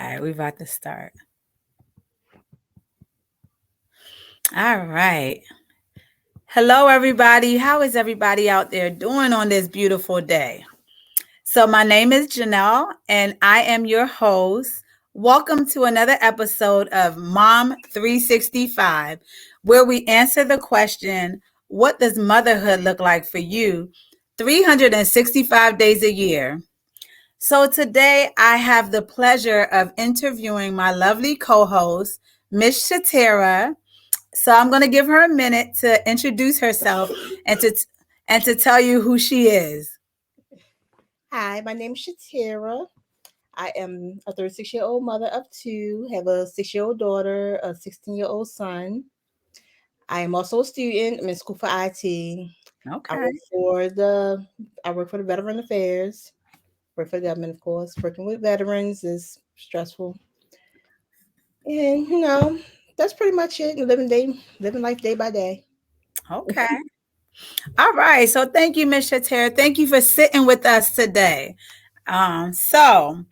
right, we're about to start. All right. Hello, everybody. How is everybody out there doing on this beautiful day? So, my name is Janelle, and I am your host. Welcome to another episode of Mom 365, where we answer the question, what does motherhood look like for you 365 days a year? So today I have the pleasure of interviewing my lovely co-host, Miss Shatira. So I'm going to give her a minute to introduce herself and to tell you who she is. Hi, my name is Shatira. I am a 36-year-old mother of two, have a 6-year-old daughter, a 16-year-old son. I am also a student. I'm in school for IT. I Okay. work for the I work for the Veteran Affairs. Work for the government, of course. Working with veterans is stressful. And that's pretty much it. Living life day by day. Okay. All right. So thank you, Miss Shatira. Thank you for sitting with us today. So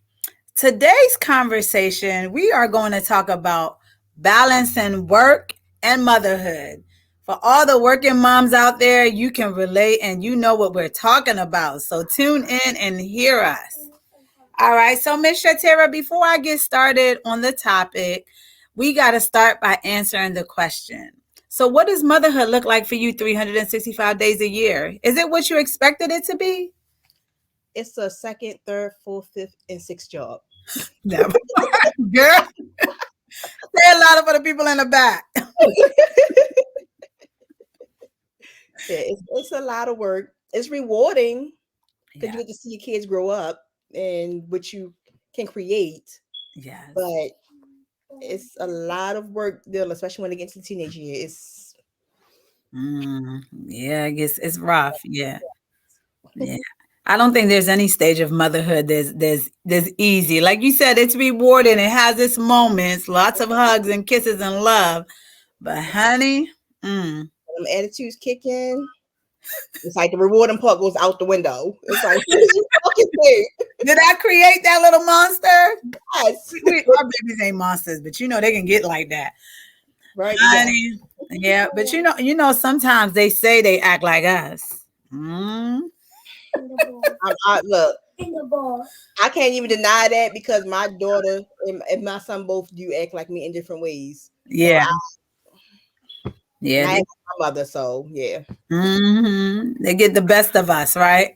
today's conversation, we are going to talk about balancing work and motherhood. For all the working moms out there, you can relate and you know what we're talking about. So tune in and hear us. All right. So, Miss Shatira, before I get started on the topic, we got to start by answering the question. So, what does motherhood look like for you 365 days a year? Is it what you expected it to be? It's a second, third, fourth, fifth, and sixth job. Never. Girl, say a lot for the people in the back. It's a lot of work. It's rewarding because Yeah. you get to see your kids grow up and what you can create. Yes. But it's a lot of work, deal, especially when they get to the teenage year. Yeah, I guess it's rough. Yeah. Yeah. I don't think there's any stage of motherhood there's easy. Like you said, it's rewarding. It has its moments, lots of hugs and kisses and love. But honey, mm, Them attitudes kick in. It's like the rewarding part goes out the window. It's like, what did you fucking do? did I create that little monster? Yes. Our babies ain't monsters, but they can get like that, Right, you got honey. Yeah, but sometimes they say they act like us. Mm, look. I can't even deny that because my daughter and my son both do act like me in different ways. So yeah, yeah. and I am my mother, so yeah. They get the best of us, right?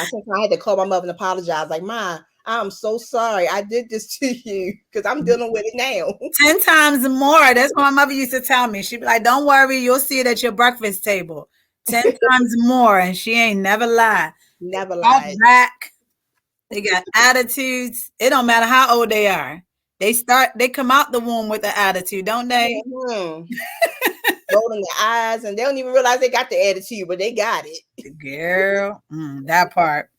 I had to call my mother and apologize. Like, Ma, I'm so sorry. I did this to you because I'm dealing with it now. 10 times more. That's what my mother used to tell me. She'd be like, don't worry, you'll see it at your breakfast table. 10 times more. And she ain't never lied. They Never talk lied. back. They got attitudes. It don't matter how old they are. They come out the womb with an attitude, don't they? Mm-hmm. Rolling their eyes, and they don't even realize they got the attitude, but they got it. Girl, that part.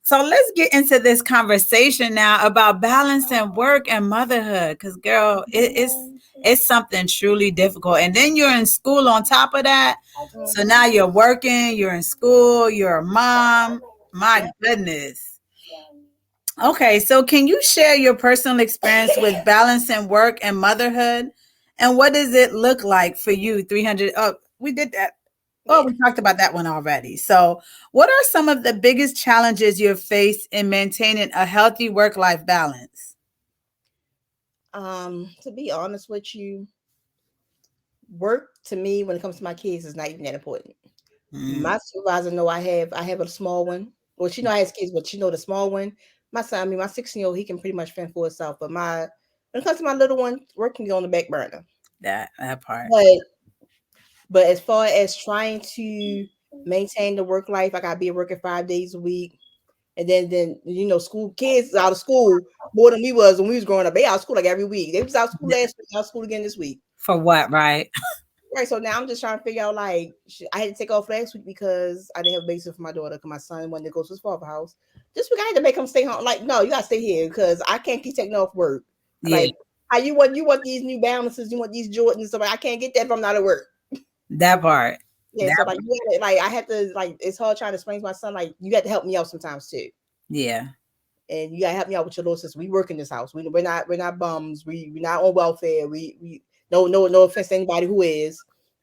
So let's get into this conversation now about balancing work and motherhood. Because, girl, it's something truly difficult. And then you're in school on top of that. So now you're working, you're in school, you're a mom. My goodness. Okay, so can you share your personal experience with balancing work and motherhood? And what does it look like for you? 300. Oh, we did that. Oh, Yeah. we talked about that one already. So, what are some of the biggest challenges you've faced in maintaining a healthy work life balance? To be honest with you, work to me when it comes to my kids is not even that important. Mm, My supervisor know I have a small one. Well, she know I has kids, but she know the small one. My son, I mean my 16-year-old, he can pretty much fend for himself. But when it comes to my little one, work can be on the back burner. that part. But but as far as trying to maintain the work life, I gotta be working 5 days a week. And then school kids out of school more than we was when we was growing up. They out of school like every week. They was out of school last week, out of school again this week. For what, right? Right. So now I'm just trying to figure out like I had to take off last week because I didn't have a babysitter for my daughter because my son wanted to go to his father's house. This week I had to make him stay home. Like, no, you gotta stay here because I can't keep taking off work. Yeah, Like, how you want these new balances, you want these Jordans, so like, I can't get that if I'm not at work. that part. Yeah, so That like I have to, like, it's hard trying to explain to my son like you got to help me out sometimes too. yeah. and you gotta help me out with your little sister. We work in this house. We're not bums. We're not on welfare. We no offense to anybody who is,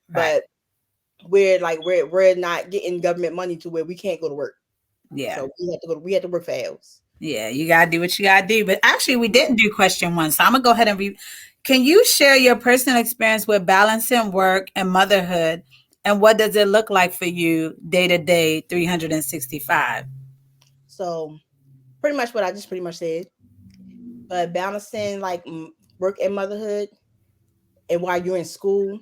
Right. but we're not getting government money to where we can't go to work. Yeah. So we have to work for ours. Yeah. You got to do what you got to do. But actually, we didn't do question one. So I'm going to go ahead and read. Can you share your personal experience with balancing work and motherhood? And what does it look like for you day to day, 365? So pretty much what I just pretty much said. But balancing like work and motherhood, and while you're in school,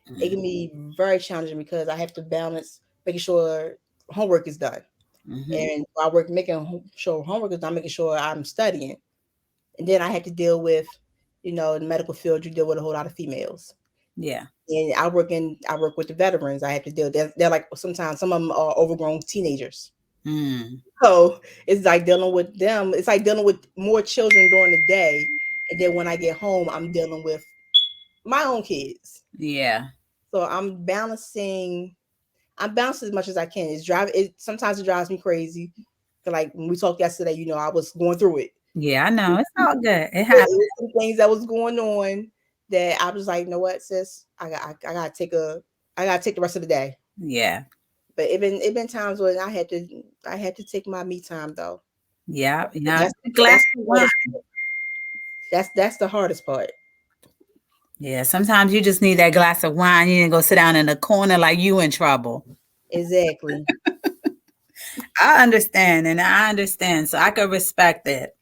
it can be very challenging because I have to balance making sure homework is done, Mm-hmm. and while work making sure homework is done, making sure I'm studying, and then I had to deal with, in the medical field, you deal with a whole lot of females, Yeah. and I work with the veterans. I have to deal. They're like sometimes some of them are overgrown teenagers. Mm. So it's like dealing with them. It's like dealing with more children during the day, and then when I get home, I'm dealing with my own kids. Yeah. So I'm balancing as much as I can. It sometimes it drives me crazy. Like when we talked yesterday, I was going through it. Yeah. I know. It's all good. It It happens. was some things that was going on that I was like, you know what, sis, I gotta take the rest of the day. Yeah. But it been times when I had to take my me time though. Yeah. Yeah. That's A glass that's of the wine. hardest. That's the hardest part. Yeah. Sometimes you just need that glass of wine. You need to go sit down in the corner like you in trouble. Exactly. I understand. And I understand. So I can respect it.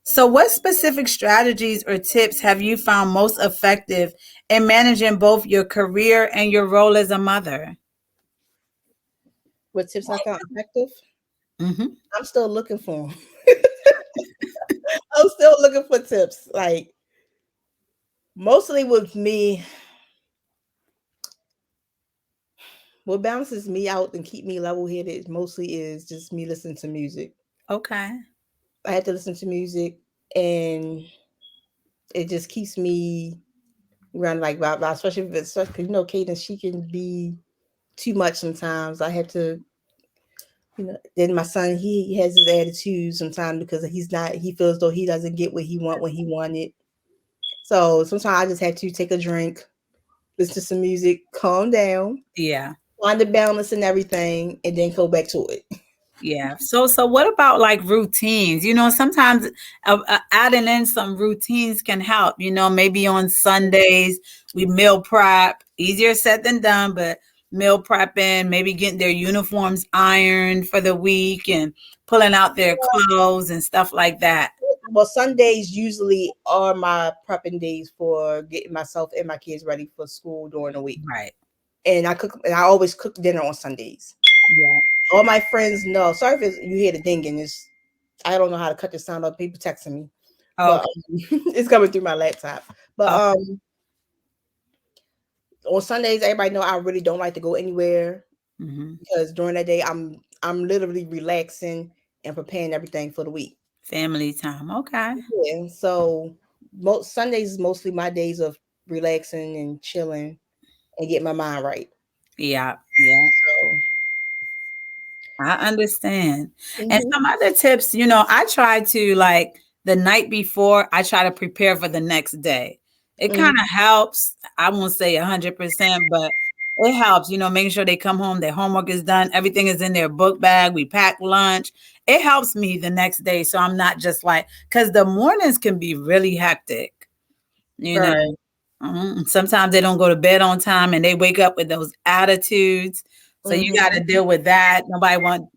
So, what specific strategies or tips have you found most effective in managing both your career and your role as a mother? What tips I found effective? Hmm. I'm still looking for them. I'm still looking for tips. Like mostly with me, what balances me out and keep me level headed mostly is just me listening to music. Okay. I had to listen to music, and it just keeps me around like especially if it's Cadence, she can be too much sometimes. I have to, then my son, he has his attitude sometimes because he feels though he doesn't get what he want when he wanted. So sometimes I just have to take a drink, listen to some music, calm down, Yeah. find the balance and everything, and then go back to it. Yeah. So what about like routines? Sometimes adding in some routines can help. Maybe on Sundays we meal prep. Easier said than done, but meal prepping, maybe getting their uniforms ironed for the week and pulling out their clothes and stuff like that. Well, Sundays usually are my prepping days for getting myself and my kids ready for school during the week. Right. And I always cook dinner on Sundays. Yeah. All my friends know. Sorry if you hear the dinging. I don't know how to cut the sound up. People texting me, but Okay. it's coming through my laptop. But Oh, on Sundays, everybody know I really don't like to go anywhere hmm. because during that day I'm literally relaxing and preparing everything for the week. Family time. Okay. Yeah, so most Sundays is mostly my days of relaxing and chilling and get my mind right. Yeah. Yeah. So, I understand. And hmm some other tips, I try to like the night before, I try to prepare for the next day. It kind hmm of helps. I won't say 100%, but it helps, making sure they come home, their homework is done, everything is in their book bag, we pack lunch. It helps me the next day. So I'm not just like, because the mornings can be really hectic, you know. right. Sometimes they don't go to bed on time and they wake up with those attitudes. So you got to hmm deal with that.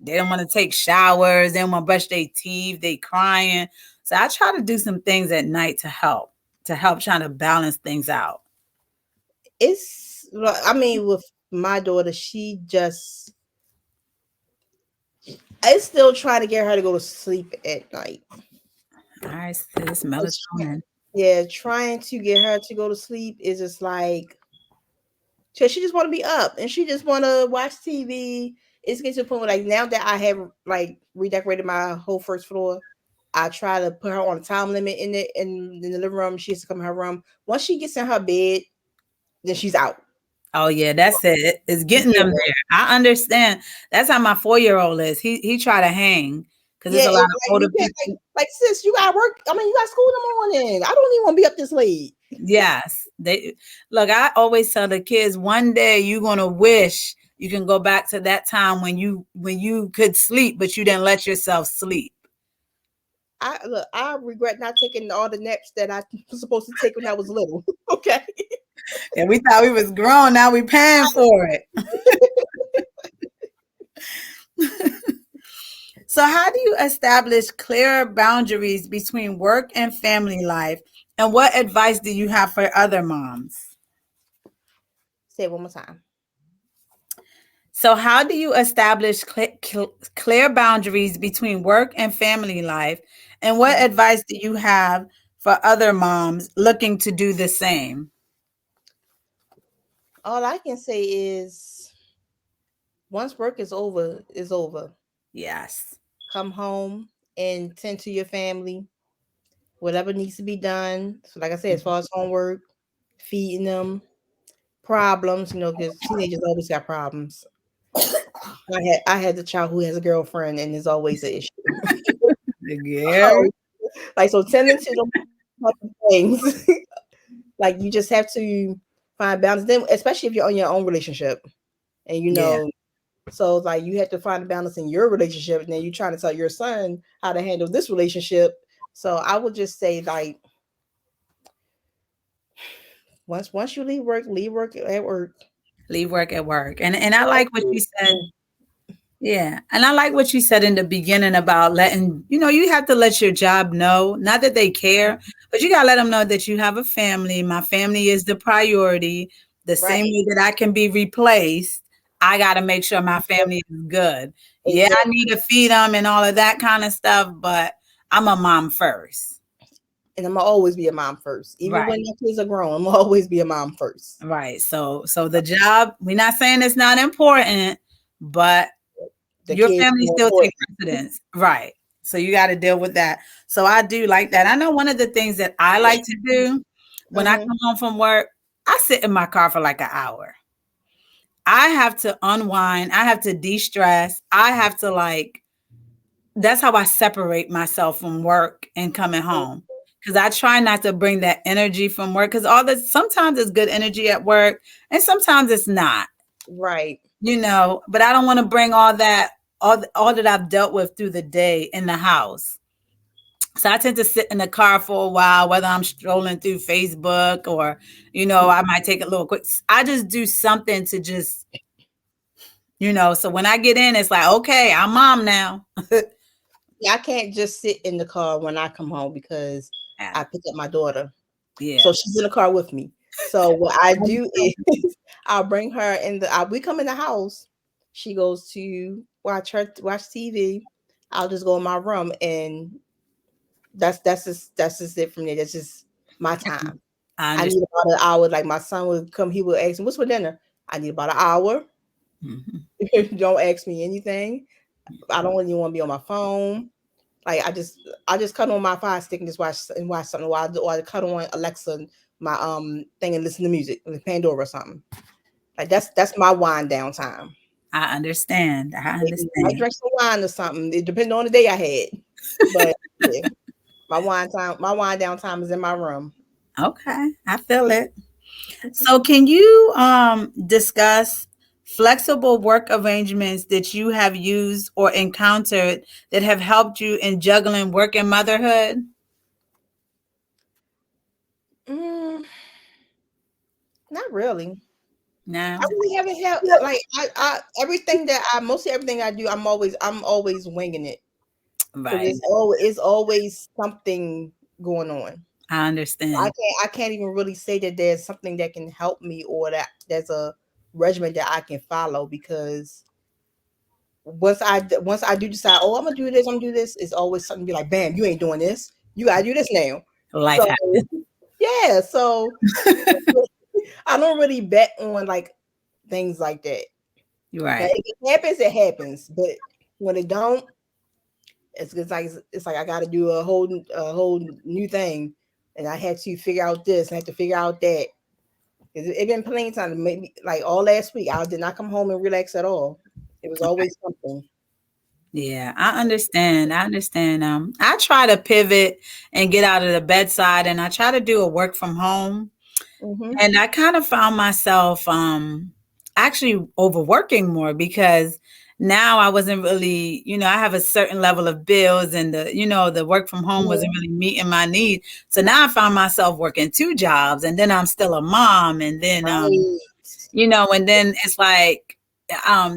They don't want to take showers. They don't want to brush their teeth. They crying. So I try to do some things at night to help trying to balance things out. I mean, with my daughter, I still trying to get her to go to sleep at night. All right, sis, It's melatonin. Yeah, trying to get her to go to sleep is just like, she just want to be up and she just want to watch TV. It's getting to the point where like now that I have like redecorated my whole first floor, I try to put her on a time limit in the living room. She has to come in her room. Once she gets in her bed, then she's out. Oh yeah, that's it. It's getting them Yeah. there. I understand. That's how my 4-year-old is. He try to hang because there's Yeah, a lot of like older you can't people. like sis, you gotta work. I mean, you got school in the morning. I don't even want to be up this late. Yes, they look. I always tell the kids, one day you're gonna wish you can go back to that time when you could sleep, but you didn't let yourself sleep. I regret not taking all the naps that I was supposed to take when I was little. Okay. And we thought we was grown. Now we paying for it. So, how do you establish clear boundaries between work and family life? And what advice do you have for other moms? Say it one more time. So, how do you establish clear boundaries between work and family life? And what Mhm. advice do you have for other moms looking to do the same? All I can say is once work is over, is over. Yes. Come home and tend to your family, whatever needs to be done. So, like I said, as far as homework, feeding them, problems, because teenagers always got problems. I had the child who has a girlfriend, and there's always an issue. Yeah. So, so tending to them type of things, like you just have to find balance. Then, especially if you're on your own relationship, and Yeah. so like you have to find a balance in your relationship, and then you're trying to tell your son how to handle this relationship. So I would just say like once you leave work at work. Leave work at work. And I like what you said. Mhm. Yeah. And I like what you said in the beginning about letting, you have to let your job know, not that they care, but you got to let them know that you have a family. My family is the priority. The same Right. way that I can be replaced, I got to make sure my family is good. Yeah, I Exactly. need to feed them and all of that kind of stuff, but I'm a mom first. And I'm gonna always be a mom first, even when Right. my kids are grown. I'm gonna always be a mom first. Right. So the job, we're not saying it's not important, but The your kids family more still important. takes precedence. Right. So you got to deal with that. So I do like that. I know one of the things that I like to do when I Hmm. come home from work, I sit in my car for like an hour. I have to unwind. I have to de-stress. I have to that's how I separate myself from work and coming home. Cause I try not to bring that energy from work. Cause sometimes it's good energy at work and sometimes it's not. Right. But I don't want to bring all that I've dealt with through the day in the house. So I tend to sit in the car for a while, whether I'm strolling through Facebook or, I might take a little quick. I just do something to just, so when I get in, it's like, okay, I'm mom now. Yeah, I can't just sit in the car when I come home because Yeah. I pick up my daughter. Yeah. So she's in the car with me. So what I do is I'll bring her we come in the house. She goes to watch TV. I'll just go in my room, and that's just it from there. That's just my time. I I need understand. about an hour. Like my son would come, he would ask me, "What's for dinner?" I need about an hour. Mhm. Don't ask me anything. I don't really want to be on my phone. Like I just cut on my Fire Stick and just watch something, or I cut on Alexa, my thing, and listen to music, like Pandora or something. Like that's my wind down time. I understand. I Maybe I might understand. drink some wine or something. It depends on the day I had. But yeah, my wind down time is in my room. Okay. I feel it. So can you discuss flexible work arrangements that you have used or encountered that have helped you in juggling work and motherhood? Mm, not really. No. I really haven't had like I everything that I mostly everything I do, I'm always winging it because Right. it's always something going on. I understand. I can't even really say that there's something that can help me or that there's a regimen that I can follow because once I do decide, oh, I'm gonna do this, it's always something be like, bam, you ain't doing this. You gotta do this now. Life So happens. yeah, so I don't really bet on like things like that. Now, Right. if it happens, it happens. But when it don't, it's like I got to do a whole new thing, and I had to figure out this, and I had to figure out that. It been plenty of time to make me like all last week. I did not come home and relax at all. It was always something. Yeah, I understand. I understand. I try to pivot and get out of the bedside, and I try to do a work from home. Mm-hmm. And I kind of found myself actually overworking more because now I wasn't really, I have a certain level of bills and the work from home wasn't really meeting my needs. So now I found myself working two jobs and then I'm still a mom and then Right. and then it's like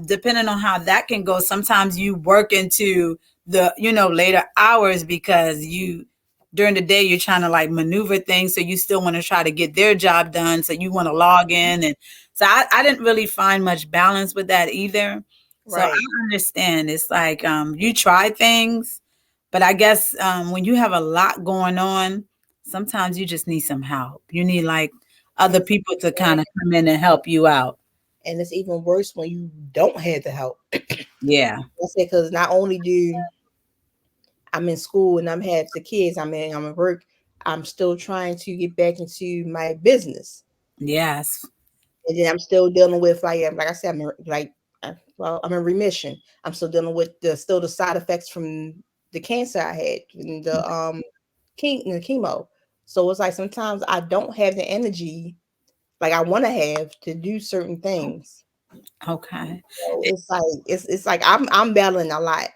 depending on how that can go, sometimes you work into the later hours because you during the day you're trying to like maneuver things, so you still want to try to get their job done, so you want to log in. And so I didn't really find much balance with that either. So I Right. understand it's like you try things, but I guess when you have a lot going on, sometimes you just need some help. You need like other And people to kind of come in and help you out. and it's even worse when you don't have the help. Yeah. I say because not only do I'm in school and I'm have the kids, I'm at work, I'm still trying to get back into my business, Yes. and then I'm still dealing with like I said, well, I'm in remission. I'm still dealing with the side effects from the cancer I had and the chemo. So it's like sometimes I don't have the energy like I want to have to do certain things. Okay. So it's like I'm battling a lot.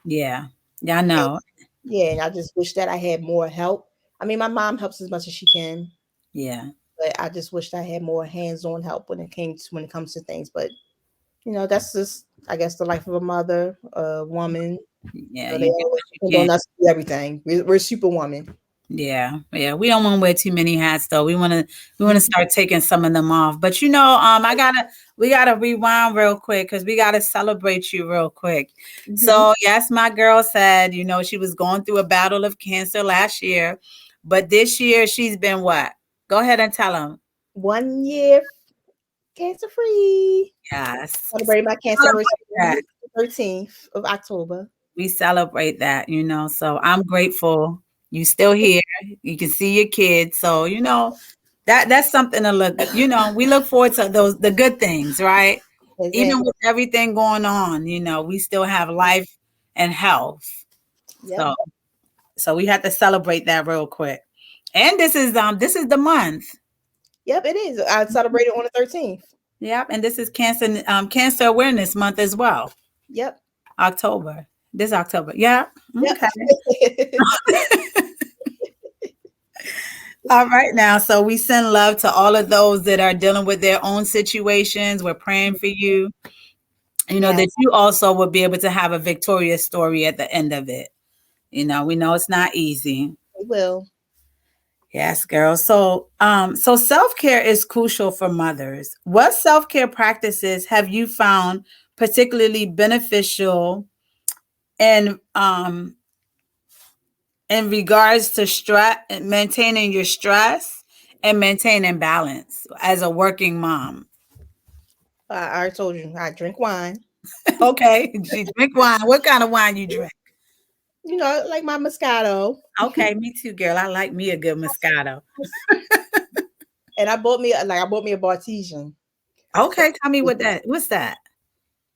Yeah. Yeah, I And know. yeah, and I just wish that I had more help. I mean, my mom helps as much as she can, Yeah. but I just wished I had more hands-on help when it comes to things. But that's just I guess the life of a mother, a woman. Yeah, They you do always what you depend can. on us to do everything. We're superwoman. Yeah, yeah. We don't want to wear too many hats though. We want to Mhm. start taking some of them off. But we gotta rewind real quick because we gotta celebrate you real quick. Mhm. So yes, my girl said, she was going through a battle of cancer last year, but this year she's been what? Go ahead and tell them. 1 year cancer free. Yes. Celebrated my cancer Celebrate anniversary that. the 13th of October. We celebrate that. So I'm grateful you still here. You can see your kids. So, that's something to we look forward to the good things, right? Even Exactly. with everything going on, we still have life and health. Yep. So we have to celebrate that real quick. And this is the month. Yep. It is. I celebrated on the 13th. Yep. And this is cancer awareness month as well. Yep. October. This October. Yeah. Yep. Okay. All right now. So we send love to all of those that are dealing with their own situations. We're praying for you. Yeah, That you also will be able to have a victorious story at the end of it. We know it's not easy. we will. Yes, girl. So self-care is crucial for mothers. What self-care practices have you found particularly beneficial in regards to stress, maintaining your stress and maintaining balance as a working mom? I already told you I drink wine. Okay, you drink wine. What kind of wine you drink? Like my Moscato. Okay, me too, girl. I like me a good Moscato. And I bought me a Bartesian. So Okay, tell me what's that?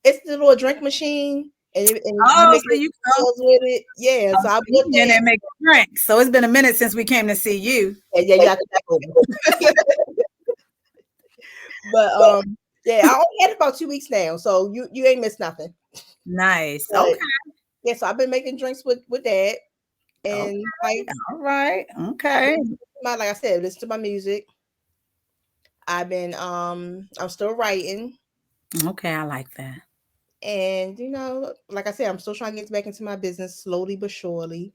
it's the little drink machine, and you Oh, make so it you go. sales with it. Yeah, Oh, so I so you bought can that. and make a drink. So it's been a minute since we came to see you. Yeah, yeah, you got that open. But yeah, I only had it about 2 weeks now, so you ain't missed nothing. Nice. But Okay. yeah, so I've been making drinks with that, Okay. and like All right. Okay. like I said, listen to my music. I'm still writing, Okay. I like that. and like I said, I'm still trying to get back into my business slowly but surely.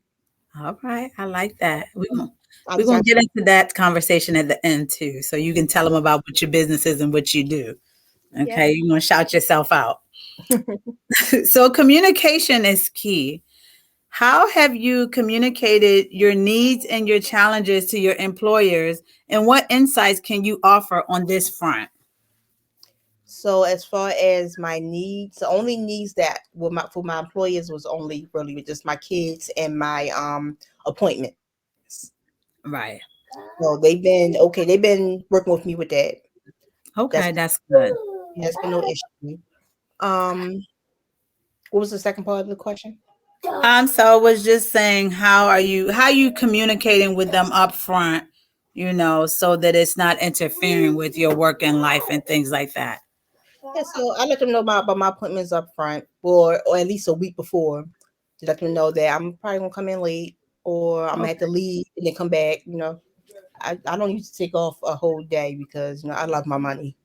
All right. I like that. I We're just gonna got get into that conversation at the end too, so you can tell them about what your business is and what you do. yeah. Okay. You're gonna shout yourself out. So communication is key. How have you communicated your needs and your challenges to your employers, and what insights can you offer on this front? So as far as my needs, the only needs that were for my employers was only really with just my kids and my appointments. Right. So they've been okay. They've been working with me with that. That's Okay, that's good. that's been no issue. Um, What was the second part of the question? So I was just saying, how you communicating with them up front, so that it's not interfering with your work and life and things like that. Yeah, so I let them know about my appointments up front, or at least a week before, to let them know that I'm probably gonna come in late, or I'm gonna have to leave and then come back. I don't used to take off a whole day because I love my money.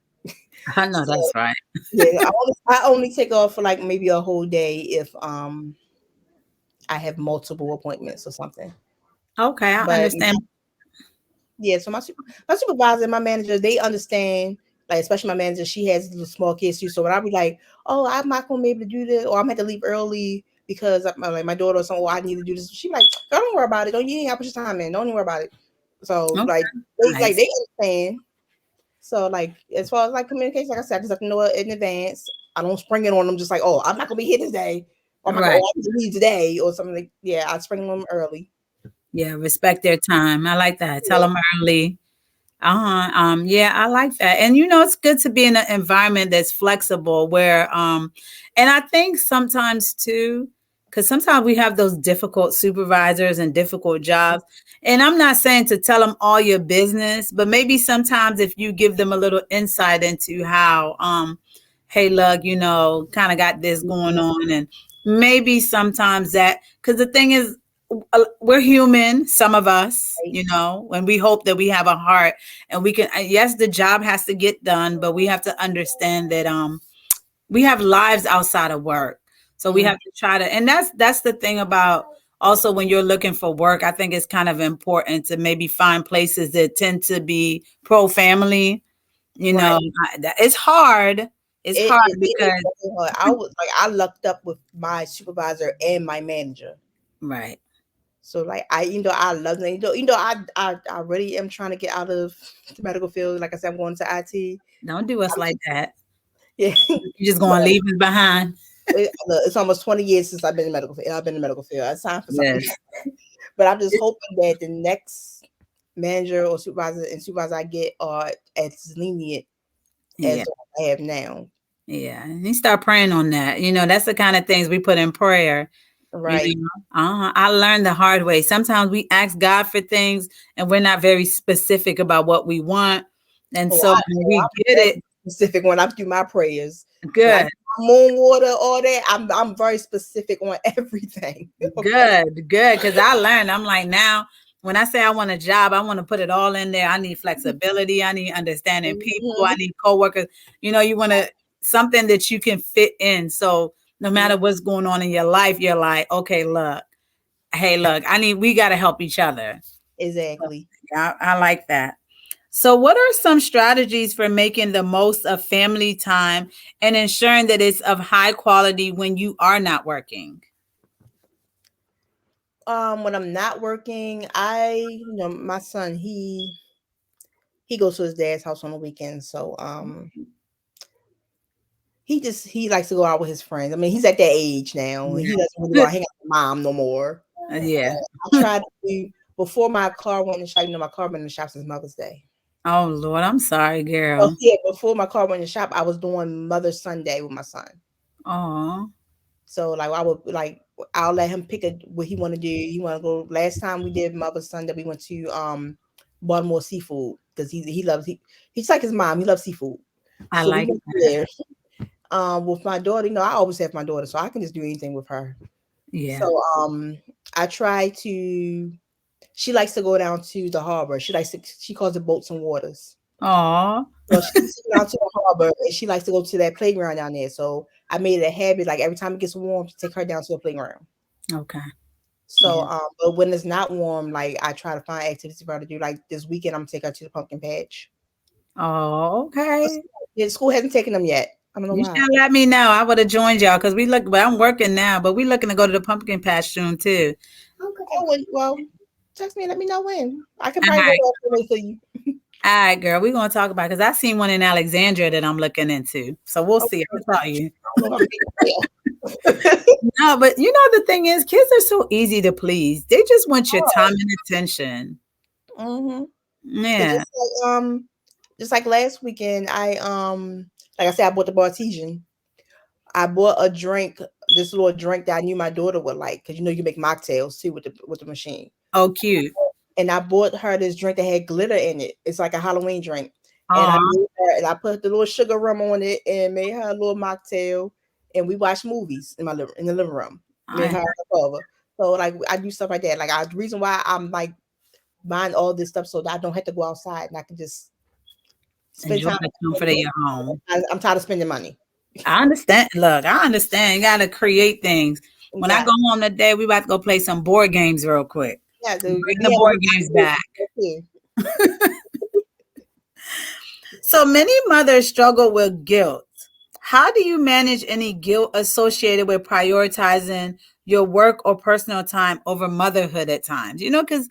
I know So that's right. yeah, I only take off for like maybe a whole day if I have multiple appointments or something. Okay, I But understand. yeah, so my supervisor and my manager, they understand. Like, especially my manager, she has little small kids too. So when I be like, "Oh, I'm not gonna be able to do this," or I'm gonna have to leave early because like my daughter or something, or I need to do this, she be like, "Girl, don't worry about it. Don't you ain't gotta put your time in. Don't even worry about it." So Okay, like they nice. understand. So like as far as like communication, like I said, I just have to know it in advance. I don't spring it on them just like, "Oh, I'm not gonna be here today," or I'm not gonna Right. oh, I need to leave today or something. Like, yeah, I spring them early. Yeah, respect their time. I like that. Tell Yeah, them early. Yeah, I like that. And it's good to be in an environment that's flexible where and I think sometimes too, because sometimes we have those difficult supervisors and difficult jobs. And I'm not saying to tell them all your business, but maybe sometimes if you give them a little insight into how hey, look, kind of got this going mhm, on, and maybe sometimes that, because the thing is, we're human, some of us, right, and we hope that we have a heart and we can, yes, the job has to get done, but we have to understand that we have lives outside of work. So we mhm, have to try to, and that's the thing about, also when you're looking for work, I think it's kind of important to maybe find places that tend to be pro family. right. It's hard. It's hard It is because very hard. I lucked up with my supervisor and my manager. right. So like I love them. I really am trying to get out of the medical field. Like I said, I'm going to IT. Don't do us I'm like just, that. yeah. You're just But gonna leave us behind. look, it's almost 20 years since I've been in medical field. I've been in medical field. It's time for something. Yes. But I'm just hoping that the next manager or supervisor I get are as lenient as Yeah. the one I have now. Yeah, and you start praying on that. That's the kind of things we put in prayer. Right. I learned the hard way. Sometimes we ask God for things and we're not very specific about what we want. And so when we I'm get it, very specific when I do my prayers. When I do good, my moon water, all that, I'm very specific on everything. Okay. good. Because I learned, I'm like, now, when I say I want a job, I want to put it all in there. I need flexibility. I need understanding people. I Mhm, need coworkers. You want to, something that you can fit in. So no mhm. matter what's going on in your life, you're like, okay, look, hey, look, we got to help each other. So, Exactly. yeah, I like that. So, what are some strategies for making the most of family time and ensuring that it's of high quality when you are not working? When I'm not working, my son, he goes to his dad's house on the weekends, so he likes to go out with his friends. I mean, he's at that age now. Yeah. He doesn't really go out hang out with mom no more. Yeah. I tried to do before my car went in the shop. My car been in the shop since Mother's Day. Oh Lord, I'm sorry, Oh girl. yeah, before my car went in the shop, I was doing Mother's Sunday with my son. Oh, So like I would like I'll let him pick what he want to do. He want to go. Last time we did Mother's Sunday, we went to Baltimore seafood because he's like his mom. He loves seafood. I So we like went that. there with my daughter. I always have my daughter, so I can just do anything with her. Yeah. So I try to. She likes to go down to the harbor. She calls it boats and waters. Oh, So she likes to go down to the harbor and she likes to go to that playground down there. So I made it a habit, like every time it gets warm, to take her down to the playground. okay. So, Yeah. but when it's not warm, like I try to find activities for her to do. Like this weekend, I'm gonna take her to the pumpkin patch. Oh, okay. Yeah, school hasn't taken them yet. I don't know You why. should let me know. I would have joined y'all because we look. But I'm working now. But we looking to go to the pumpkin patch soon too. Oh well, text me and let me know when. I can All probably go right, there for you. all right, girl. We're gonna talk about because I seen one in Alexandria that I'm looking into. So we'll see. Okay. I'll tell you. I don't know if I'm being No, but the thing is, kids are so easy to please. They just want your time and attention. mm-hmm. Cause Yeah. just like last weekend, like I said, I bought the Bartesian. I bought a drink. this little drink that I knew my daughter would like, because you make mocktails too with the machine. Oh, cute. And I bought her this drink that had glitter in it. It's like a Halloween drink. And I Oh, made her, and I put the little sugar rum on it and made her a little mocktail. And we watched movies in the living room. Me and I her and her father. So like I do stuff like that. Like the reason why I'm like buying all this stuff so that I don't have to go outside and I can just spend enjoy time. the comfort of your home. I'm tired of spending money. I understand. Look, I understand. You got to create things. When I Exactly. go home today, we about to go play some board games real quick. Yeah, dude. Bring the We have board games back. here. So many mothers struggle with guilt. How do you manage any guilt associated with prioritizing your work or personal time over motherhood at times? Because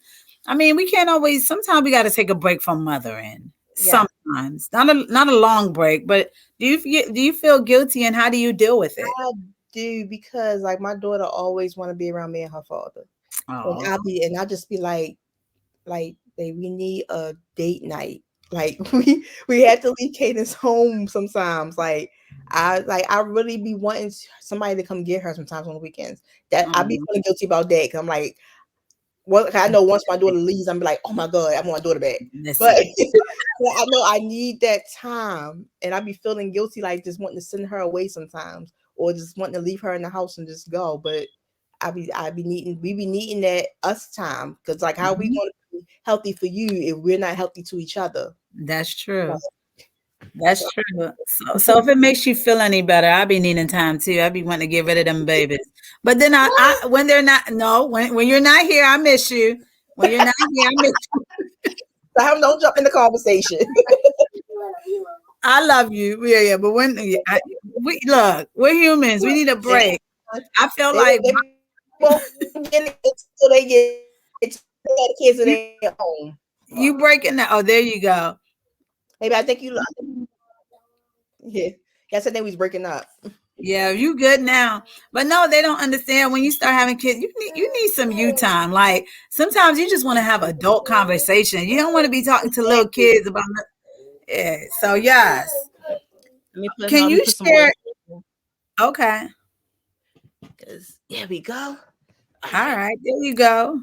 I mean, we can't always. Sometimes we got to take a break from mothering. Yeah. Sometimes, not a long break, but do you feel guilty, and how do you deal with it? I do, because like my daughter always want to be around me and her father. And Oh, I'll just be like, babe, we need a date night. Like we have to leave Cadence home sometimes. I really be wanting somebody to come get her sometimes on the weekends. That I be oh, feeling guilty about that, because I'm like, well, I know once my daughter leaves, I'm be like, oh my god, I want my daughter back. But, listen. but I know I need that time, and I be feeling guilty, like just wanting to send her away sometimes, or just wanting to leave her in the house and just go. But we be needing that us time, because like how we Mhm. going to be healthy for you if we're not healthy to each other? That's true. So, That's true. So if it makes you feel any better, I be needing time too. I be wanting to get rid of them babies. But then I when they're not no, when you're not here, I miss you. When you're not here, I miss you. so have them don't jump in the conversation. I love you. Yeah, yeah. But we look, we're humans. We need a they, break. I feel they like they won't get it until they get the kids in you their home. you breaking that. Oh, there you go. Maybe I think you. Yeah, yeah. I said they was breaking up. Yeah, you good now. But no, they don't understand when you start having kids, you need some you time. Like sometimes you just want to have adult conversation. You don't want to be talking to little Exactly. kids about yeah. So yes. Can Let me you put some more. share okay. Cause here we go. All All right. right, there you go.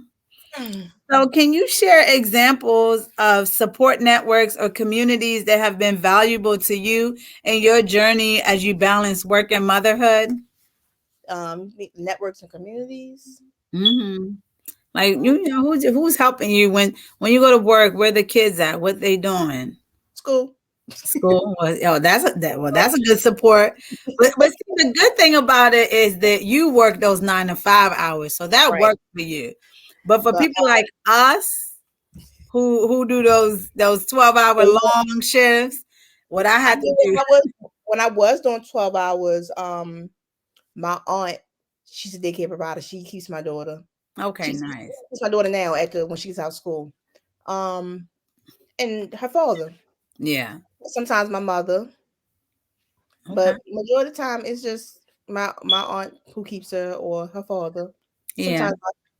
So can you share examples of support networks or communities that have been valuable to you in your journey as you balance work and motherhood? Networks and communities. Mm-hmm. Like who's helping you when you go to work? Where the kids at? What they doing? School. School was that's a good support. But see, the good thing about it is that you work those 9 to 5 hours, so that Right. works for you. But for But people like us who do those 12-hour long shifts, what I I had to mean, do. when I was doing 12 hours, my aunt, she's a daycare provider. She keeps my daughter. Okay, She nice. keeps my daughter now when she's out of school. Um, and her father. Yeah. Sometimes my mother, Okay. but majority of the time it's just my aunt who keeps her, or her father. Yeah.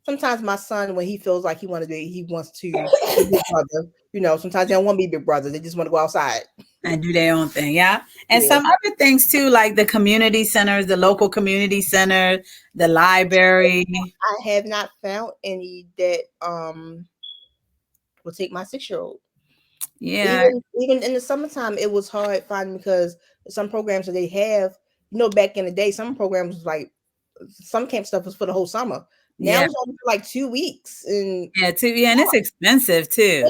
Sometimes my son, when he feels like he wants to be big brother. Sometimes they don't want to be big brother. They just want to go outside. And do their own thing. Yeah. And Yeah. some other things too, like the community centers, the local community center, the library. I have not found any that will take my 6-year-old. Yeah. Even in the summertime, it was hard finding, because some programs that they have, back in the day, some programs was like some camp stuff was for the whole summer. Now Yeah. it's only for like 2 weeks, and Yeah. Too. Yeah. And it's expensive too.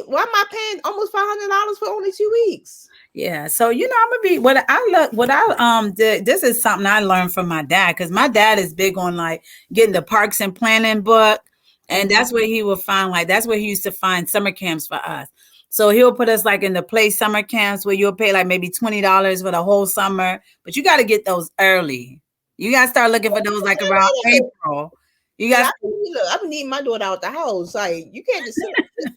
why am I paying almost $500 for only 2 weeks? Yeah. So I'm gonna be what I did. This is something I learned from my dad because my dad is big on like getting the parks and planning book, and Mhm. that's where he will find that's where he used to find summer camps for us. So he'll put us like in the play summer camps where you'll pay like maybe $20 for the whole summer, but you got to get those early. You got to start looking for those like around April. You Because got I've been needing my daughter out the house. Like, you can't just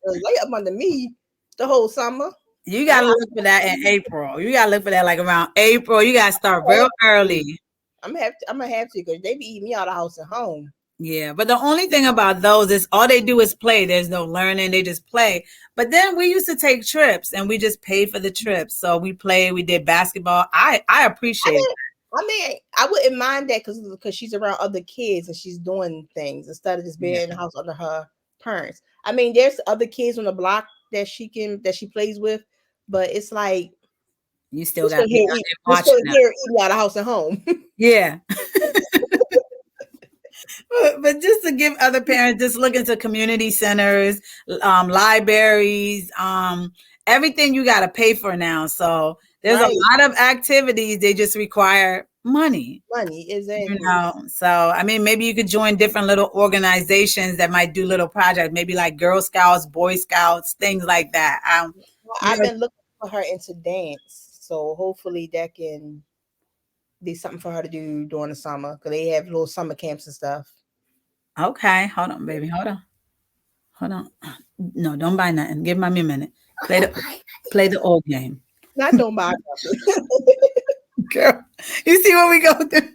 lay up under me the whole summer. you I, got to look for that in April. You got to look for that like around April. You got to start I real have to. early. I'm gonna have to, because they be eating me out of house and home. Yeah, but the only thing about those is all they do is play. There's no learning. They just play. But then we used to take trips and we just paid for the trips. So we played, we did basketball. I I appreciate didn't. I mean, I wouldn't mind that because she's around other kids and she's doing things instead of just being Yeah. in the house under her parents. I mean, there's other kids on the block that she plays with, but it's like You still we're got still to be here out eat. there We're still watching them. here eating out of house and home. Yeah. But just to give other parents, just look into community centers, libraries, everything you got to pay for now. So there's a Right, lot of activities. They just require money, money you exactly. know. So, I mean, maybe you could join different little organizations that might do little projects, maybe like Girl Scouts, Boy Scouts, things like that. Well, You I've know, been looking for her into dance, so hopefully that can be something for her to do during the summer because they have little summer camps and stuff. okay, hold on, baby, hold on, hold on. No, don't buy nothing. Give mommy a minute. Play the old game. Not don't buy nothing. Girl, you see what we go through?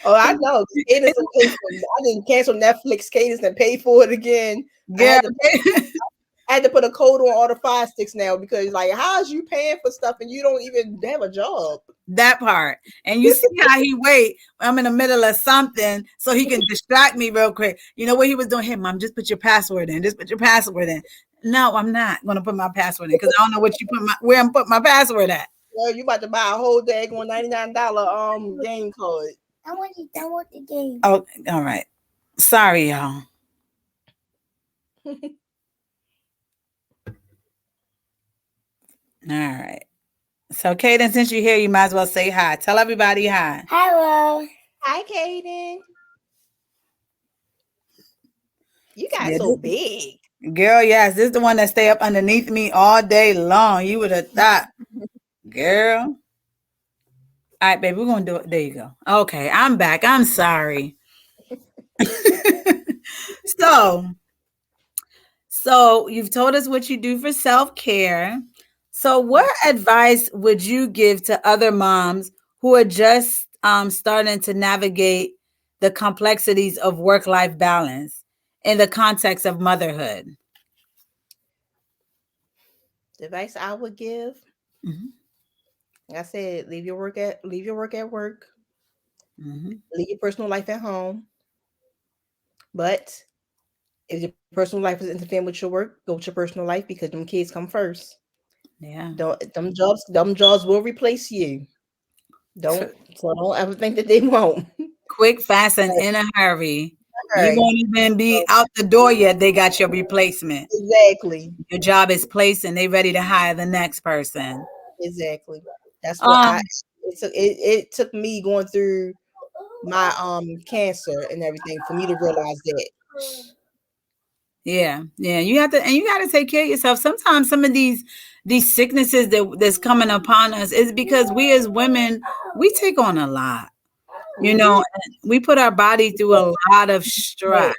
Oh, I know. Cadence and pay for. I didn't cancel Netflix. Cadence and pay for it again. I Girl, had to put a code on all the Fire Sticks now because like, how's you paying for stuff and you don't even have a job? that part. And you see how he wait. I'm in the middle of something so he can distract me real quick. You know what he was doing? Hey, mom, just put your password in. Just put your password in. No, I'm not going to put my password in because I don't know what you put where I'm put my password at. Well, you about to buy a whole daggone $99 game card. I want the game. Oh, all right. Sorry, y'all. All right. So, Kaden, since you're here, you might as well say hi. Tell everybody hi. Hello. Hi, Kaden. You got Yeah, so big. girl, yes, this is the one that stay up underneath me all day long. You would have thought, girl. All right, baby, we're gonna do it. There you go. Okay, I'm back. I'm sorry. so, so you've told us what you do for self-care. So, what advice would you give to other moms who are just starting to navigate the complexities of work-life balance in the context of motherhood? The advice I would give, Mhm, like I said, leave your work at work, mhm. leave your personal life at home. But if your personal life is interfering with your work, go with your personal life because them kids come first. Yeah. Don't them jobs will replace you. Don't ever think that they won't. Quick, fast, and in a hurry. You Right. won't even be So, out the door yet. They got your replacement. exactly. Your job is placed and they ready to hire the next person. Exactly. That's what I Um, it took me going through my cancer and everything for me to realize that. yeah, yeah. You have to, and you got to take care of yourself. Sometimes some of these sicknesses that's coming upon us is because we as women we take on a lot. You We know, do. and we put our body through a lot of stress.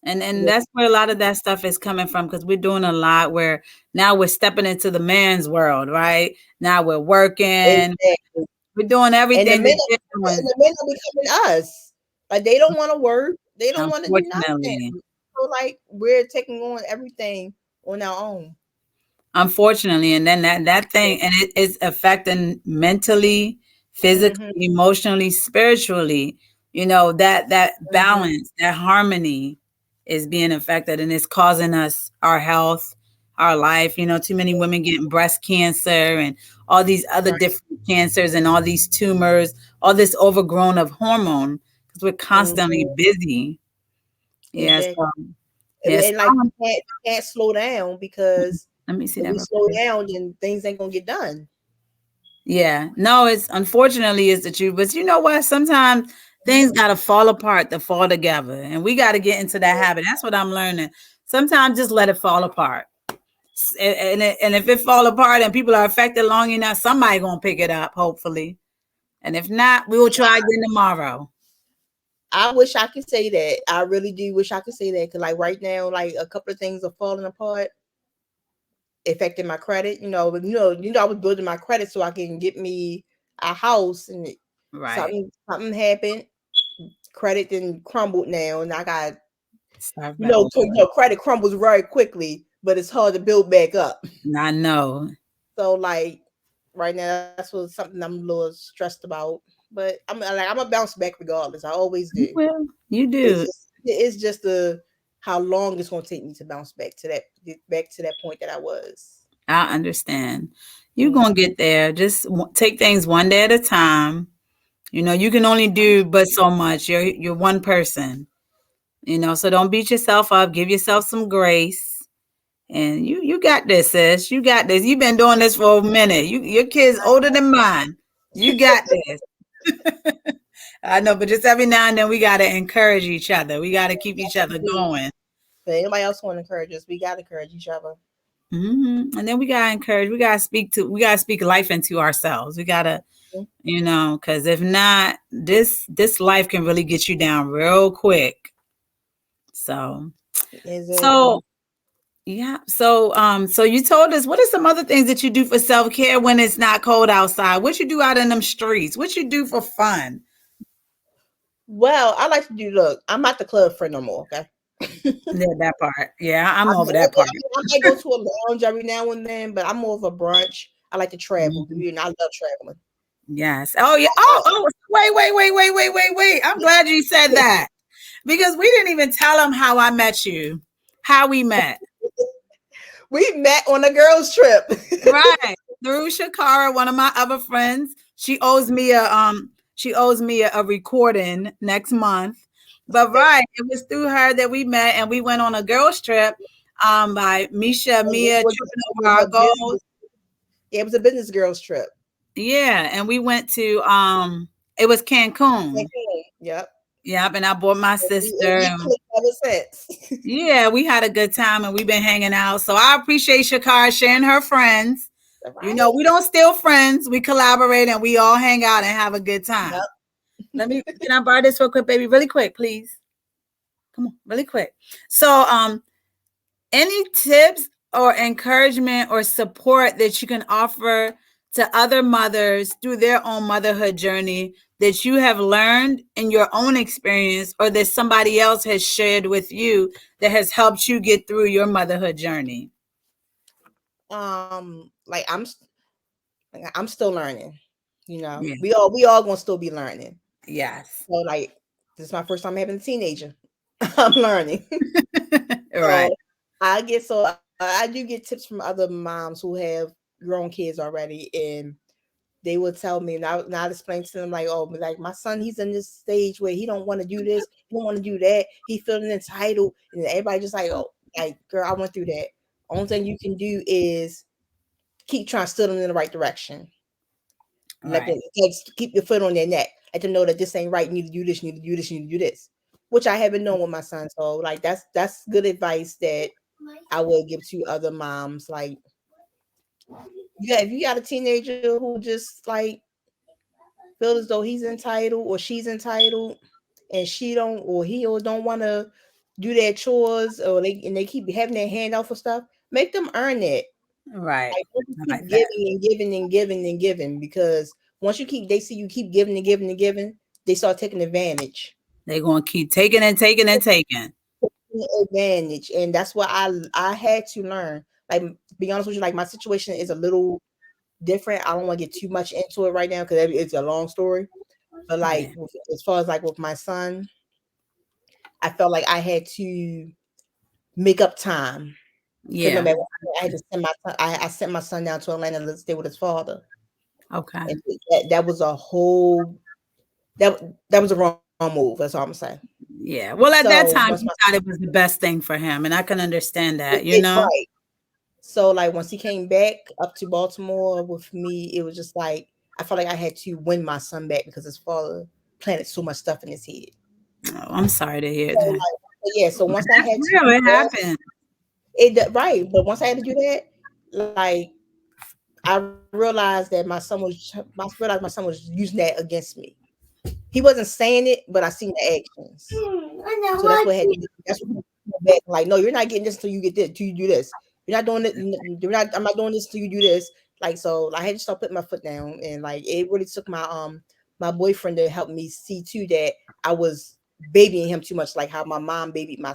And Yeah, that's where a lot of that stuff is coming from because we're doing a lot where now we're stepping into the man's world, right? Now we're working, exactly. we're doing And everything that they're doing, the men are becoming us. Like they don't want to work. They don't want to do nothing. unfortunately. So like we're taking on everything on our own. Unfortunately, and then that thing and it is affecting mentally, physically, Hmm. emotionally, spiritually. You know, that Hmm. balance, that harmony is being affected and it's causing us our health, our life. You know, too many women getting breast cancer and all these other Right. different cancers and all these tumors, all this overgrown of hormone because we're constantly Hmm. busy. Yeah, Exactly. so yes. And like we can't slow down because Let me see if that we real slow quick. down, then things ain't gonna get done. Yeah. No, it's unfortunately is the truth. But you know what? Sometimes things gotta fall apart to fall together. And we gotta get into that habit. That's what I'm learning. Sometimes just let it fall apart. And if it fall apart and people are affected long enough, somebody gonna pick it up, hopefully. And if not, we will try again tomorrow. I wish I could say that. I really do wish I could say that because, like, right now, like a couple of things are falling apart, affecting my credit. I was building my credit so I can get me a house, and Right. something happened. Credit then crumbled now, and I got Start back over. credit crumbles very quickly, but it's hard to build back up. I know. So, like, right now. That's what something I'm a little stressed about. But I'm gonna bounce back regardless. I always do. You will. You It's do. just the how long it's gonna take me to bounce back to that point that I was. I understand. You're Mm. going to get there. Just take things one day at a time. You know, you can only do but so much. You're one person. You know, so don't beat yourself up. Give yourself some grace. And you got this, sis. You got this. You've been doing this for a minute. Your kid's older than mine. You got this. I know, but just every now and then we gotta encourage each other. We gotta keep each other going. But anybody else want to encourage us, we gotta encourage each other. And then we gotta encourage. We gotta speak life into ourselves. We gotta, Mm. because if not, this life can really get you down real quick. So, Exactly. so yeah. So you told us what are some other things that you do for self care when it's not cold outside? What you do out in them streets? What you do for fun? Well, I like to do. Look, I'm not the club friend no more. Okay. Yeah, that part. Yeah, I I'm over mean, that part. I might go to a lounge every now and then, but I'm more of a brunch. I like to travel. Mhm. You know, I love traveling. Yes. Oh yeah. Oh. Wait. I'm glad you said that because we didn't even tell them how I met you, how we met. We met on a girls' trip. Right. Through Shakara, one of my other friends. She owes me a recording next month. But right, it was through her that we met and we went on a girls trip by Misha Mia tripping It over was our a goals. business. Yeah, it was a business girls' trip. Yeah, and we went to it was Cancun. Okay. Yep. Yep, and I brought my And sister we and clicked ever since. yeah, we had a good time and we've been hanging out. So I appreciate Shakara sharing her friends. You know, Right. we don't steal friends. We collaborate and we all hang out and have a good Yep. time. Can I borrow this real quick, baby? Really quick, please. Come on, really quick. So, any tips or encouragement or support that you can offer to other mothers through their own motherhood journey that you have learned in your own experience or that somebody else has shared with you that has helped you get through your motherhood journey? Like I'm still learning. You know, Yeah. we all gonna still be learning. Yes. So like, this is my first time having a teenager. I'm learning. Right. So I do get tips from other moms who have grown kids already, and they will tell me, and I'll explain to them like, oh, like my son, he's in this stage where he don't want to do this, he don't want to do that, he feeling entitled, and everybody just like, oh, like girl, I went through that. Only thing you can do is keep trying to steer them in the right direction. Let Right. them keep your foot on their neck. Let them know that this ain't right. You need to do this. You need to do this. You need to do this. Which I haven't known with my son. So like that's good advice that I would give to other moms. Like, yeah, if you got a teenager who just like feels as though he's entitled or she's entitled, and she don't or he or don't want to do their chores, or they keep having their hand out for stuff, make them earn it. Right. Like, don't just I keep like that. giving and giving and giving and giving, because once they see you keep giving and giving and giving, they start taking advantage. They're going to keep taking and taking and taking. Advantage, and that's what I had to learn. Like, be honest with you, like my situation is a little different. I don't want to get too much into it right now because it's a long story. But like, Yeah. as far as like with my son, I felt like I had to make up time because Yeah. remember I had to send my son. I sent my son down to Atlanta to stay with his father, Okay. and that was a whole that that was a wrong move. That's all I'm saying. Yeah. Well, at So that once time, my you thought it was the best thing for him, and I can understand that, you it know? right. So like once he came back up to Baltimore with me, it was just like I felt like I had to win my son back because his father planted so much stuff in his head. Oh, I'm sorry to hear So that. like, yeah, so once I That's had to real. do It that, happened. right. But once I had to do that, like I realized that I realized my son was using that against me. He wasn't saying it, but I seen the actions. So that's what had to that's what back. Like, no, you're not getting this till you get this, till you do this. You're not doing it. You're not. I'm not doing this till you do this. Like, so I had to start putting my foot down, and like it really took my boyfriend to help me see too that I was babying him too much, like how my mom babied my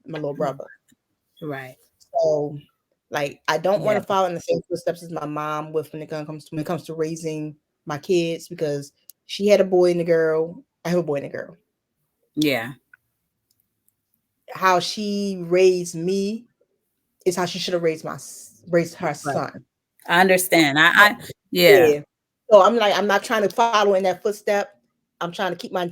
little brother. Right. So Like I don't want Yeah. to follow in the same footsteps as my mom with when it comes to raising my kids because she had a boy and a girl. I have a boy and a girl. Yeah. How she raised me is how she should have raised her Right. son. I understand. Yeah. Yeah. So I'm like, I'm not trying to follow in that footstep. I'm trying to keep my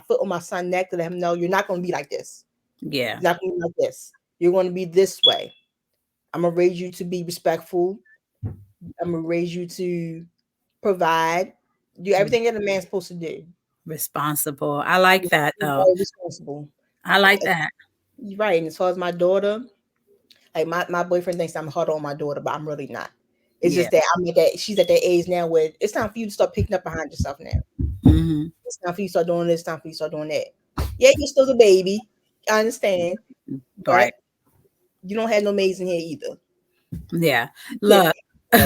foot on my son's neck to let him know you're not going to be like this. Yeah. You're not going to be like this. You're going to be this way. I'm gonna raise you to be respectful. I'm gonna raise you to provide, do Mm. everything that a man's supposed to do. Responsible. I like that Be though. very responsible. I like that. You're right. And as far as my daughter, like my boyfriend thinks I'm hard on my daughter, but I'm really not. It's Yeah. just that I'm at that she's at that age now where it's time for you to start picking up behind yourself now. Hmm. It's time for you to start doing this, time for you to start doing that. Yeah, you're still a baby. I understand, but Right. you don't have no maids in here either. Yeah. You can't Look, fix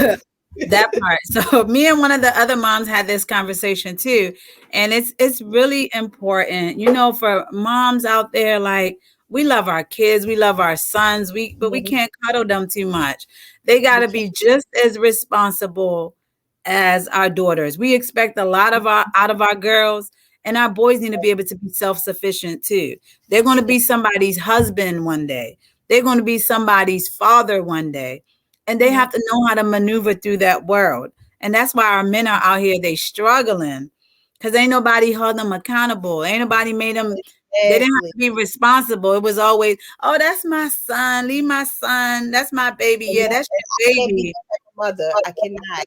yourself. that part. So me and one of the other moms had this conversation too. And it's really important, for moms out there, like we love our kids, we love our sons, but we Mhm. can't cuddle them too much. They We gotta can't. be just as responsible as our daughters. We expect a lot of our out of our girls, and our boys need to be able to be self-sufficient too. They're going to be somebody's husband one day. They're going to be somebody's father one day, and they Mhm. have to know how to maneuver through that world. And that's why our men are out here, they struggling, because ain't nobody held them accountable. Ain't nobody made them. They didn't have Exactly. to be responsible. It was always, oh, that's my son, leave my son, that's my baby, And yeah, that's I your can't be baby. that type of mother. I cannot. I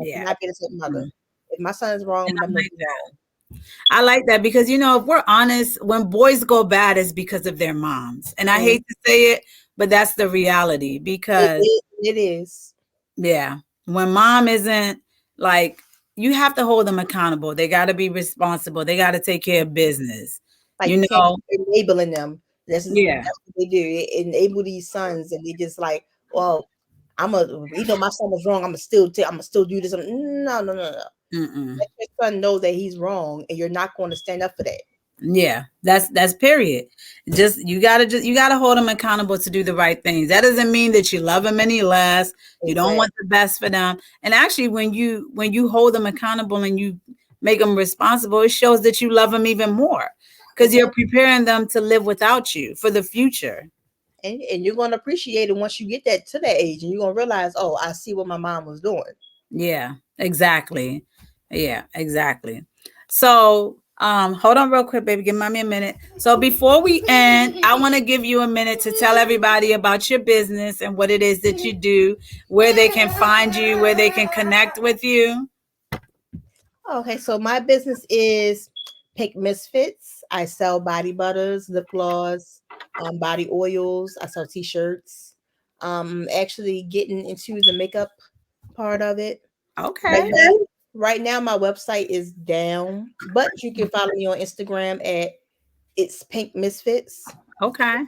Yeah. cannot be the type of mother. Mm. If my son is wrong, And I'm I letting him like be that. wrong. I like that because, if we're honest, when boys go bad, it's because of their moms. And I Mm. hate to say it, but that's the reality because, It is. yeah, when mom isn't, like, you have to hold them accountable. They got to be responsible. They got to take care of business. Like You you can't know, keep enabling them. yeah. That's what they do. They enable these sons, and they just like, well, even though my son was wrong, I'm gonna still do this. No, no, no, no. Mm-mm. Let your son know that he's wrong, and you're not going to stand up for that. Yeah, that's period. Just you gotta hold them accountable to do the right things. That doesn't mean that you love them any less. You don't Exactly. want the best for them. And actually, when you hold them accountable and you make them responsible, it shows that you love them even more because you're Exactly. preparing them to live without you for the future. And you're going to appreciate it once you get to that age, and you're going to realize, oh, I see what my mom was doing. Yeah, exactly. Yeah, exactly. So, hold on real quick, baby. Give mommy a minute. So before we end, I want to give you a minute to tell everybody about your business and what it is that you do, where they can find you, where they can connect with you. Okay, so my business is Pink Misfits. I sell body butters, lip gloss, body oils. I sell t-shirts. Actually getting into the makeup part of it. Right Okay. now, right now my website is down, but you can follow me on Instagram at it's Pink Misfits, Okay.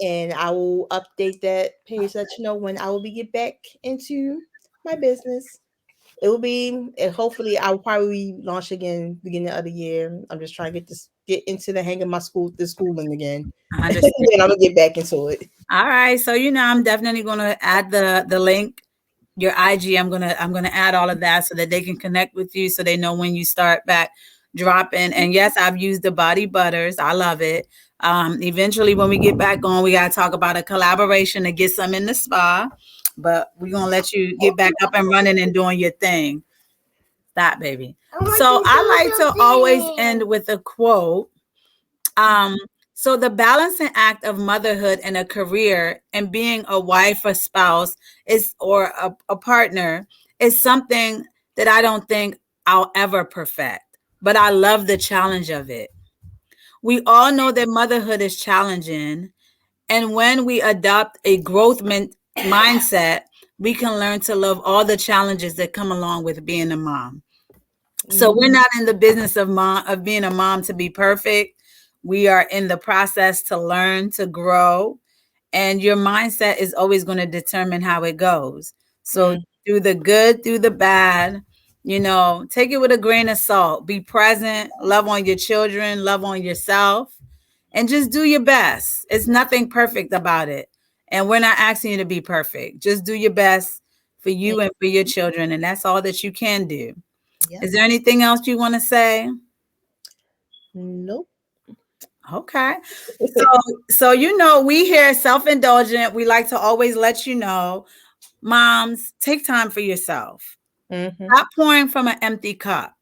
and I will update that page, let you know when I will be get back into my business. It will be, and hopefully I'll probably launch again beginning of the year. I'm just trying to get into the hang of the schooling again. I And understand. then I'm gonna get back into it. All right. So I'm definitely gonna add the link, your IG. I'm gonna add all of that so that they can connect with you so they know when you start back dropping. And yes, I've used the body butters. I love it. Eventually when we get back on, we gotta talk about a collaboration to get some in the spa. But we're gonna let you get back up and running and doing your thing. Stop, baby. So I like to always end with a quote. um, so the balancing act of motherhood and a career and being a wife or spouse is or a partner is something that I don't think I'll ever perfect. But I love the challenge of it. We all know that motherhood is challenging. And when we adopt a mindset, we can learn to love all the challenges that come along with being a mom. So we're Mm-hmm. not in the business of being a mom to be perfect. We are in the process to learn, to grow, and your mindset is always going to determine how it goes. So Mm. through the good, through the bad, take it with a grain of salt. Be present, love on your children, love on yourself, and just do your best. It's nothing perfect about it. And we're not asking you to be perfect. Just do your best for you and for your children. And that's all that you can do. Yep. Is there anything else you want to say? Nope. Okay. So we here self-indulgent. We like to always let you know, moms, take time for yourself. Mm-hmm. Stop pouring from an empty cup.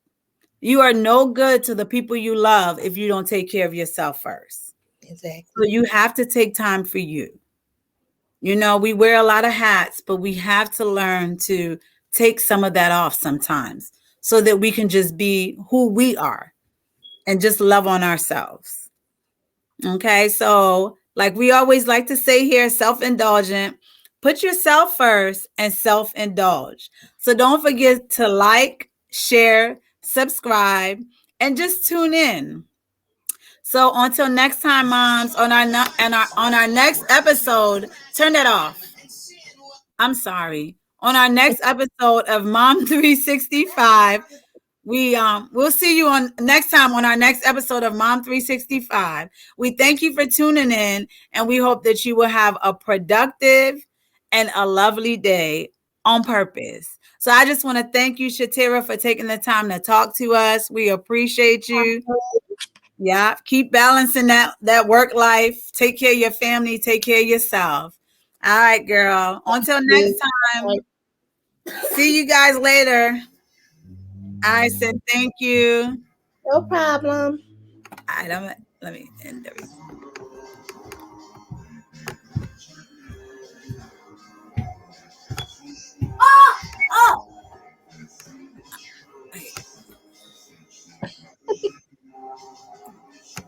You are no good to the people you love if you don't take care of yourself first. So Exactly. you have to take time for you. We wear a lot of hats, but we have to learn to take some of that off sometimes so that we can just be who we are and just love on ourselves. Okay. So, like we always like to say here, self indulgent, put yourself first and self indulge. So, don't forget to like, share, subscribe, and just tune in. So, until next time, moms, on our next episode, turn that off. I'm sorry. On our next episode of Mom 365, we'll see you on next time on our next episode of Mom 365. We thank you for tuning in, and we hope that you will have a productive and a lovely day on purpose. So I just want to thank you, Shatira, for taking the time to talk to us. We appreciate you. Yeah, keep balancing that work life. Take care of your family. Take care of yourself. All right, girl. Until Yeah. next time. See you guys later. I said thank you. No problem. All right, let me end the